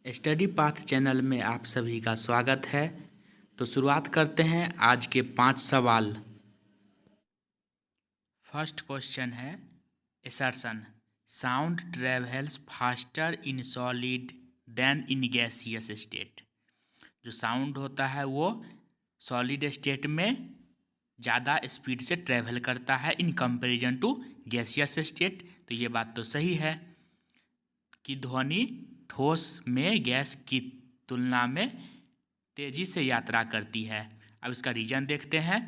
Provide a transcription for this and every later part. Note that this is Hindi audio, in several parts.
स्टडी पाथ चैनल में आप सभी का स्वागत है। तो शुरुआत करते हैं आज के 5 सवाल। फर्स्ट क्वेश्चन है assertion. Sound travels faster in solid than in gaseous state. जो साउंड होता है वो सॉलिड स्टेट में ज़्यादा स्पीड से ट्रैवल करता है in comparison to gaseous state. तो ये बात तो सही है कि ध्वनि ठोस में गैस की तुलना में तेज़ी से यात्रा करती है। अब इसका रीजन देखते हैं।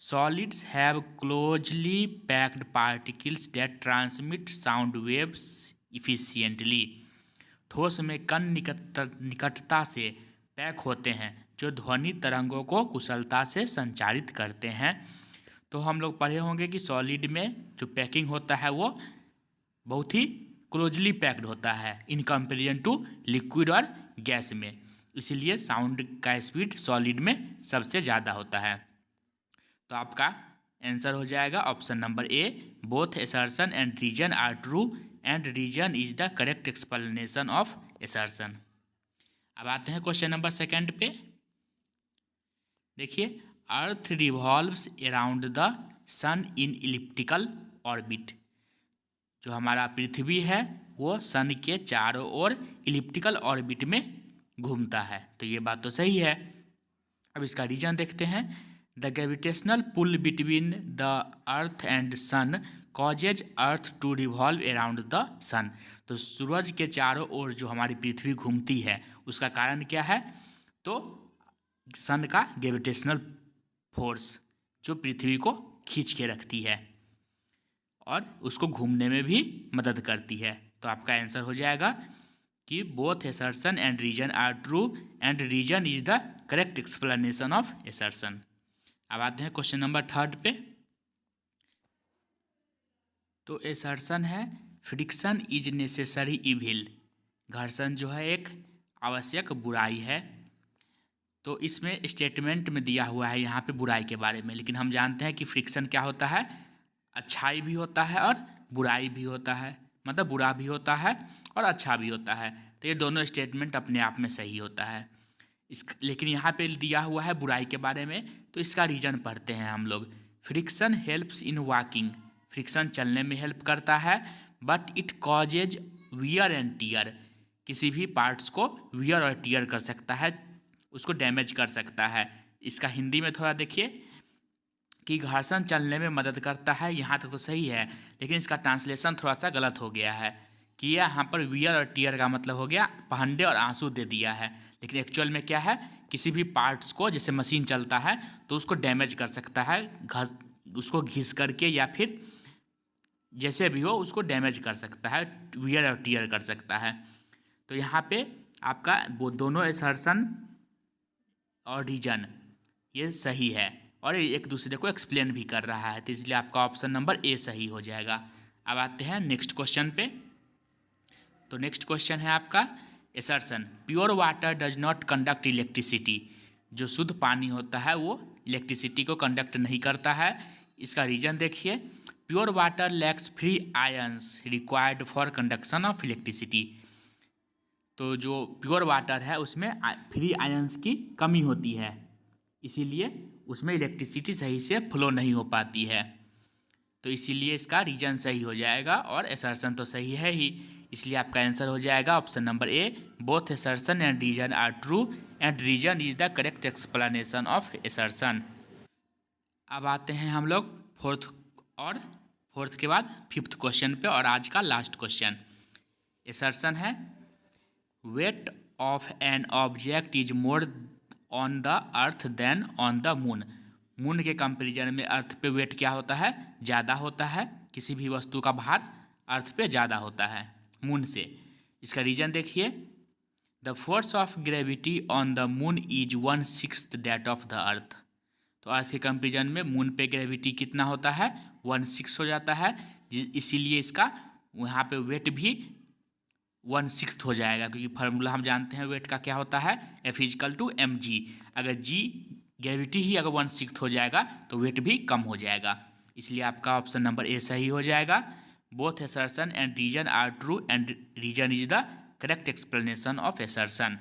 Solids have closely packed particles that transmit sound waves efficiently. ठोस में कण निकटता से पैक होते हैं जो ध्वनि तरंगों को कुशलता से संचारित करते हैं। तो हम लोग पढ़े होंगे कि सॉलिड में जो पैकिंग होता है वो बहुत ही क्लोजली पैक्ड होता है इन कंपेरिजन टू लिक्विड और गैस में, इसीलिए साउंड का स्पीड सॉलिड में सबसे ज़्यादा होता है। तो आपका आंसर हो जाएगा option number A. Both assertion and reason are true and reason is the correct explanation of assertion. अब आते हैं क्वेश्चन नंबर सेकंड पे। देखिए, earth revolves around the sun in elliptical orbit. जो हमारा पृथ्वी है वो सन के चारों ओर इलिप्टिकल ऑर्बिट में घूमता है। तो ये बात तो सही है। अब इसका रीजन देखते हैं। The gravitational pull between the earth and sun causes earth to revolve around the sun. तो सूरज के चारों ओर जो हमारी पृथ्वी घूमती है उसका कारण क्या है? तो सन का ग्रेविटेशनल फोर्स जो पृथ्वी को खींच के रखती है और उसको घूमने में भी मदद करती है। तो आपका आंसर हो जाएगा कि both assertion and reason are true and reason is the correct explanation of assertion. अब आते हैं क्वेश्चन नंबर थर्ड पे। तो असर्शन है फ्रिक्शन इज नेसेसरी इविल। घर्षण जो है एक आवश्यक बुराई है। तो इसमें स्टेटमेंट में दिया हुआ है यहाँ पे बुराई के बारे में, लेकिन हम जानते हैं कि फ्रिक्शन क्या होता है? अच्छाई भी होता है और बुराई भी होता है, मतलब बुरा भी होता है और अच्छा भी होता है। तो ये दोनों स्टेटमेंट अपने आप में सही होता है। लेकिन यहाँ पे दिया हुआ है बुराई के बारे में, तो इसका रीजन पढ़ते हैं हम लोग। Friction helps in walking. Friction चलने में हेल्प करता है, but it causes wear and tear. किसी भी पार्ट्स को वियर और टीयर कर सकता है, उसको डैमेज कर सकता है। इसका हिंदी में थोड़ा देखिए कि घर्षण चलने में मदद करता है, यहाँ तक तो सही है, लेकिन इसका ट्रांसलेशन थोड़ा सा गलत हो गया है कि यहाँ पर वियर और टीयर का मतलब हो गया पहंडे और आंसू दे दिया है। लेकिन एक्चुअल में क्या है? किसी भी पार्ट्स को, जैसे मशीन चलता है तो उसको डैमेज कर सकता है, उसको घिस करके या फिर जैसे भी हो उसको डैमेज कर सकता है, वियर और टीयर कर सकता है। तो यहाँ पे आपका वो दोनों असर्शन और रीजन ये सही है और ये एक दूसरे को एक्सप्लेन भी कर रहा है, तो इसलिए आपका ऑप्शन नंबर ए सही हो जाएगा। अब आते हैं नेक्स्ट क्वेश्चन पे। तो नेक्स्ट क्वेश्चन है आपका assertion. Pure water does not conduct electricity. जो शुद्ध पानी होता है वो इलेक्ट्रिसिटी को कंडक्ट नहीं करता है। इसका रीजन देखिए। Pure water lakhs free ions required for conduction of electricity. तो जो प्योर वाटर है उसमें फ्री आयंस की कमी होती है, इसीलिए उसमें इलेक्ट्रिसिटी सही से फ्लो नहीं हो पाती है। तो इसीलिए इसका रीजन सही हो जाएगा और असर्शन तो सही है ही, इसलिए आपका आंसर हो जाएगा option number A. Both assertion and reason are true and reason is the correct explanation of assertion. अब आते हैं हम लोग फोर्थ के बाद फिफ्थ क्वेश्चन पे और आज का लास्ट क्वेश्चन। असर्शन है weight of an object is more on the earth than on the moon. Moon के कंपेरिजन में अर्थ पे वेट क्या होता है? ज़्यादा होता है। किसी भी वस्तु का भार अर्थ पे ज़्यादा होता है मून से। इसका रीजन देखिए। The force of gravity on the moon is 1/6 that of the earth. तो अर्थ के कंपेरिजन में मून पे ग्रेविटी कितना होता है? 1/6 हो जाता है, इसीलिए इसका यहाँ पे वेट भी 1/6 हो जाएगा, क्योंकि फार्मूला हम जानते हैं वेट का क्या होता है? F=mg। अगर g ग्रेविटी ही अगर 1/6 हो जाएगा तो वेट भी कम हो जाएगा, इसलिए आपका ऑप्शन नंबर ए सही हो जाएगा। Both assertion and reason are true and reason is the correct explanation of assertion.